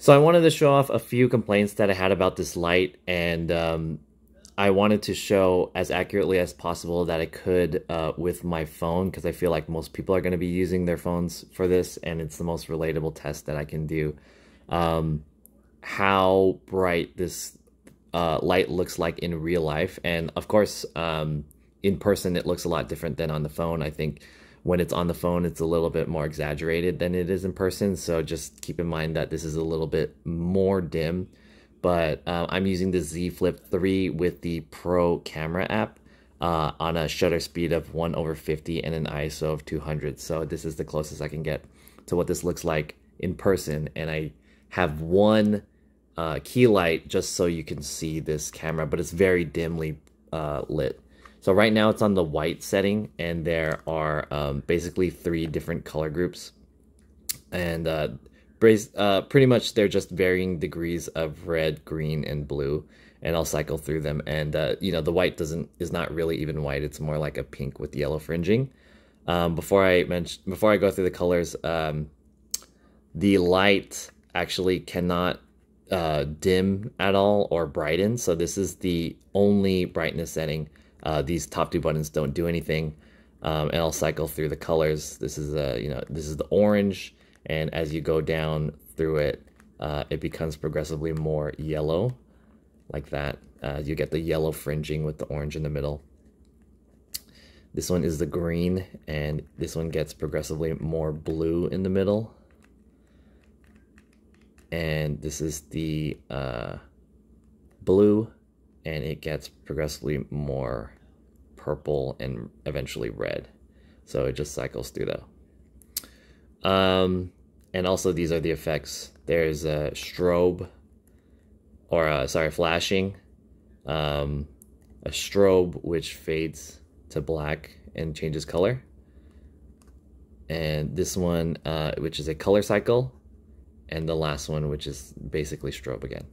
So I wanted to show off a few complaints that I had about this light, and I wanted to show as accurately as possible that I could with my phone, because I feel like most people are going to be using their phones for this, and it's the most relatable test that I can do. How bright this light looks like in real life, and of course in person it looks a lot different than on the phone. I think when it's on the phone, it's a little bit more exaggerated than it is in person. So just keep in mind that this is a little bit more dim. But I'm using the Z Flip 3 with the Pro camera app on a shutter speed of 1/50 and an ISO of 200. So this is the closest I can get to what this looks like in person. And I have one key light just so you can see this camera, but it's very dimly lit. So right now it's on the white setting, and there are basically 3 different color groups, and pretty much they're just varying degrees of red, green, and blue, and I'll cycle through them. And you know, the white is not really even white; it's more like a pink with yellow fringing. Before I go through the colors, the light actually cannot dim at all or brighten. So this is the only brightness setting. These top 2 buttons don't do anything, and I'll cycle through the colors. This is this is the orange, and as you go down through it, it becomes progressively more yellow, like that. You get the yellow fringing with the orange in the middle. This one is the green, and this one gets progressively more blue in the middle. And this is the blue, and it gets progressively more purple and eventually red. So it just cycles through though. And also these are the effects. There's a strobe, or flashing, a strobe which fades to black and changes color, and this one which is a color cycle, and the last one which is basically strobe again.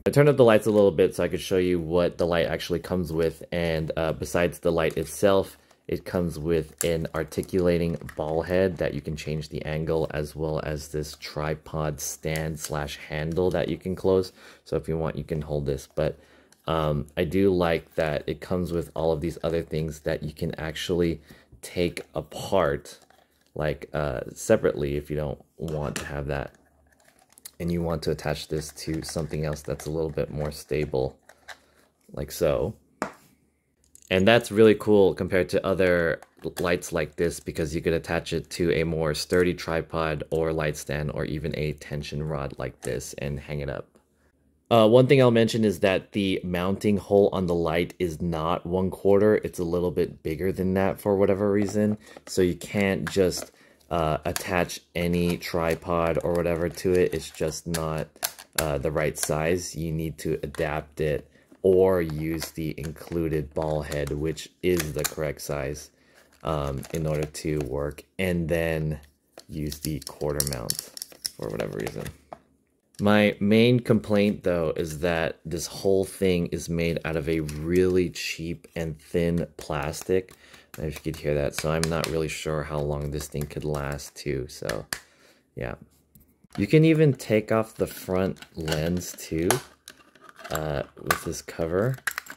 I turned up the lights a little bit so I could show you what the light actually comes with, and besides the light itself, it comes with an articulating ball head that you can change the angle, as well as this tripod stand / handle that you can close. So if you want, you can hold this, but I do like that it comes with all of these other things that you can actually take apart, like separately, if you don't want to have that, and you want to attach this to something else that's a little bit more stable, like so. And that's really cool compared to other lights like this, because you could attach it to a more sturdy tripod or light stand, or even a tension rod like this, and hang it up. One thing I'll mention is that the mounting hole on the light is not 1/4. It's a little bit bigger than that for whatever reason. So you can't just attach any tripod or whatever to it. It's just not the right size. You need to adapt it or use the included ball head, which is the correct size, in order to work, and then use the quarter mount for whatever reason. My main complaint though is that this whole thing is made out of a really cheap and thin plastic. I don't know if you could hear that, so I'm not really sure how long this thing could last too, so yeah. You can even take off the front lens too with this cover,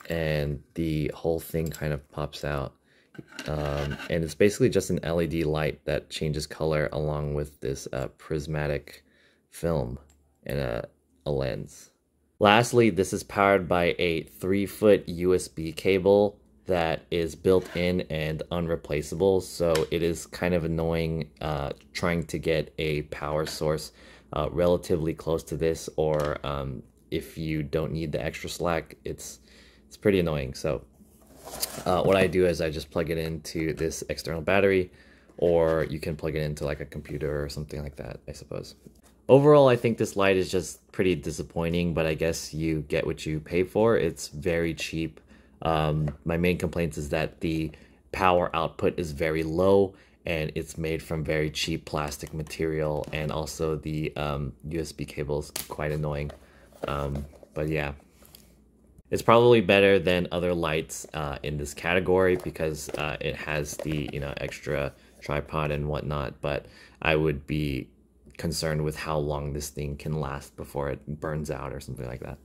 and the whole thing kind of pops out. And it's basically just an LED light that changes color along with this prismatic film and a lens. Lastly, this is powered by a 3-foot USB cable that is built in and unreplaceable, so it is kind of annoying trying to get a power source relatively close to this, or if you don't need the extra slack, it's pretty annoying. So what I do is I just plug it into this external battery, or you can plug it into like a computer or something like that, I suppose. Overall, I think this light is just pretty disappointing, but I guess you get what you pay for. It's very cheap. My main complaint is that the power output is very low, and it's made from very cheap plastic material, and also the USB cable is quite annoying. But yeah, it's probably better than other lights in this category, because it has the extra tripod and whatnot, but I would be concerned with how long this thing can last before it burns out or something like that.